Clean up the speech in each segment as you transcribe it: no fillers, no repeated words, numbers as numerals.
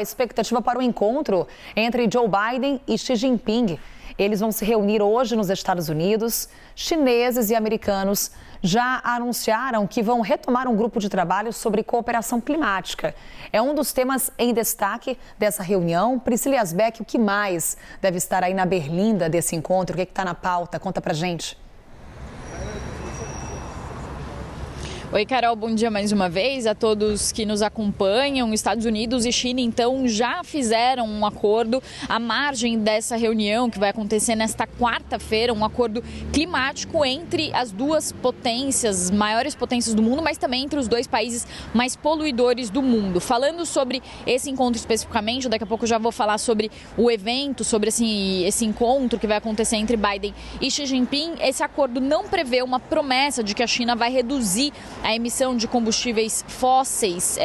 Expectativa para o encontro entre Joe Biden e Xi Jinping. Eles vão se reunir hoje nos Estados Unidos. Chineses e americanos já anunciaram que vão retomar um grupo de trabalho sobre cooperação climática. É um dos temas em destaque dessa reunião. Priscila Yazbek, o que mais deve estar aí na berlinda desse encontro? O que está na pauta? Conta pra gente. Oi, Carol, bom dia mais uma vez a todos que nos acompanham. Estados Unidos e China, então, já fizeram um acordo à margem dessa reunião que vai acontecer nesta quarta-feira, um acordo climático entre as duas potências, maiores potências do mundo, mas também entre os dois países mais poluidores do mundo. Falando sobre esse encontro especificamente, daqui a pouco eu já vou falar sobre o evento, sobre esse encontro que vai acontecer entre Biden e Xi Jinping. Esse acordo não prevê uma promessa de que a China vai reduzir a emissão de combustíveis fósseis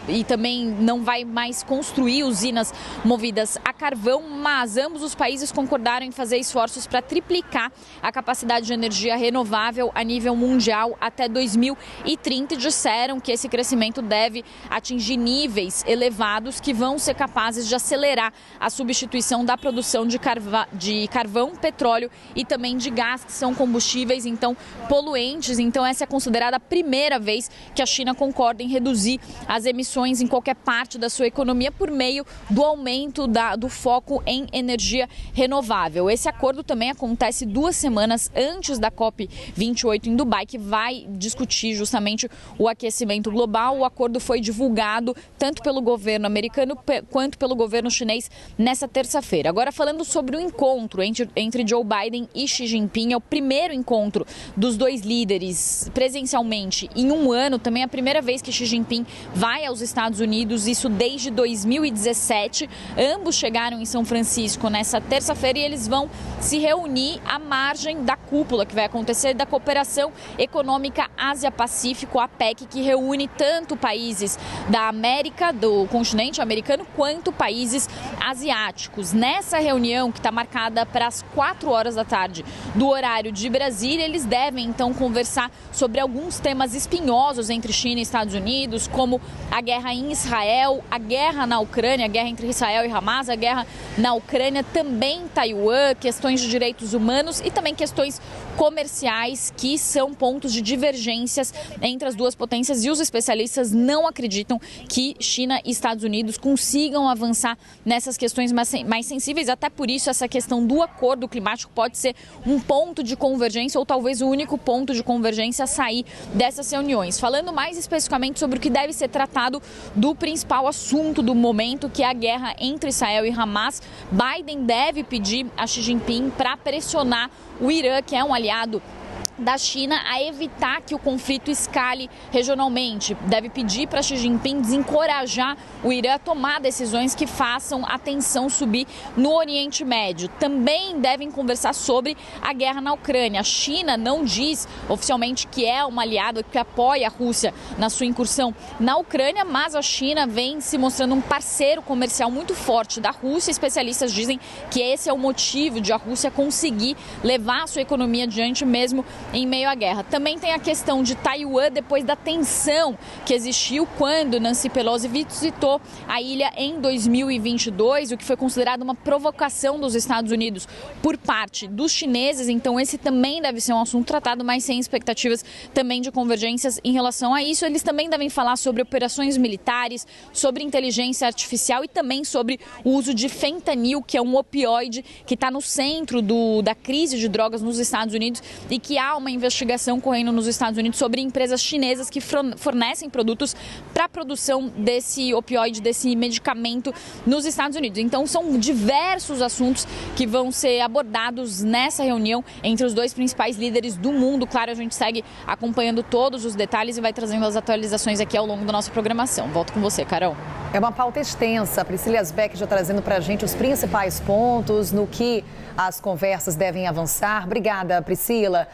e também não vai mais construir usinas movidas a carvão, mas ambos os países concordaram em fazer esforços para triplicar a capacidade de energia renovável a nível mundial até 2030 e disseram que esse crescimento deve atingir níveis elevados que vão ser capazes de acelerar a substituição da produção de carvão, petróleo e também de gás, que são combustíveis então poluentes. Então essa é considerada a primeira vez que a China concorda em reduzir as emissões em qualquer parte da sua economia por meio do aumento do foco em energia renovável. Esse acordo também acontece 2 semanas antes da COP28 em Dubai, que vai discutir justamente o aquecimento global. O acordo foi divulgado tanto pelo governo americano quanto pelo governo chinês nessa terça-feira. Agora, falando sobre o encontro entre Joe Biden e Xi Jinping, é o primeiro encontro dos dois líderes presencialmente em um ano, também é a primeira vez que Xi Jinping vai aos Estados Unidos, isso desde 2017. Ambos chegaram em São Francisco nessa terça-feira e eles vão se reunir à margem da cúpula que vai acontecer da Cooperação Econômica Ásia-Pacífico, a APEC, que reúne tanto países da América, do continente americano, quanto países asiáticos. Nessa reunião, que está marcada para as 4 horas da tarde do horário de Brasília, eles devem então conversar sobre alguns temas espinhosos entre China e Estados Unidos, como a guerra em Israel, a guerra na Ucrânia, a guerra entre Israel e Hamas, a guerra na Ucrânia, também Taiwan, questões de direitos humanos e também questões comerciais, que são pontos de divergências entre as duas potências, e os especialistas não acreditam que China e Estados Unidos consigam avançar nessas questões mais sensíveis. Até por isso, essa questão do acordo climático pode ser um ponto de convergência ou talvez o único ponto de convergência a sair dessas reuniões. Falando mais especificamente sobre o que deve ser tratado do principal assunto do momento, que é a guerra entre Israel e Hamas, Biden deve pedir a Xi Jinping para pressionar o Irã, que é um aliado da China, a evitar que o conflito escale regionalmente. Deve pedir para Xi Jinping desencorajar o Irã a tomar decisões que façam a tensão subir no Oriente Médio. Também devem conversar sobre a guerra na Ucrânia. A China não diz oficialmente que é uma aliada que apoia a Rússia na sua incursão na Ucrânia, mas a China vem se mostrando um parceiro comercial muito forte da Rússia. Especialistas dizem que esse é o motivo de a Rússia conseguir levar a sua economia adiante mesmo em meio à guerra. Também tem a questão de Taiwan, depois da tensão que existiu quando Nancy Pelosi visitou a ilha em 2022, o que foi considerado uma provocação dos Estados Unidos por parte dos chineses. Então esse também deve ser um assunto tratado, mas sem expectativas também de convergências em relação a isso. Eles também devem falar sobre operações militares, sobre inteligência artificial e também sobre o uso de fentanil, que é um opioide que está no centro da crise de drogas nos Estados Unidos, e que há uma investigação correndo nos Estados Unidos sobre empresas chinesas que fornecem produtos para a produção desse opioide, desse medicamento nos Estados Unidos. Então são diversos assuntos que vão ser abordados nessa reunião entre os dois principais líderes do mundo. Claro, a gente segue acompanhando todos os detalhes e vai trazendo as atualizações aqui ao longo da nossa programação. Volto com você, Carol. É uma pauta extensa. A Priscila Yazbek já trazendo para a gente os principais pontos no que as conversas devem avançar. Obrigada, Priscila.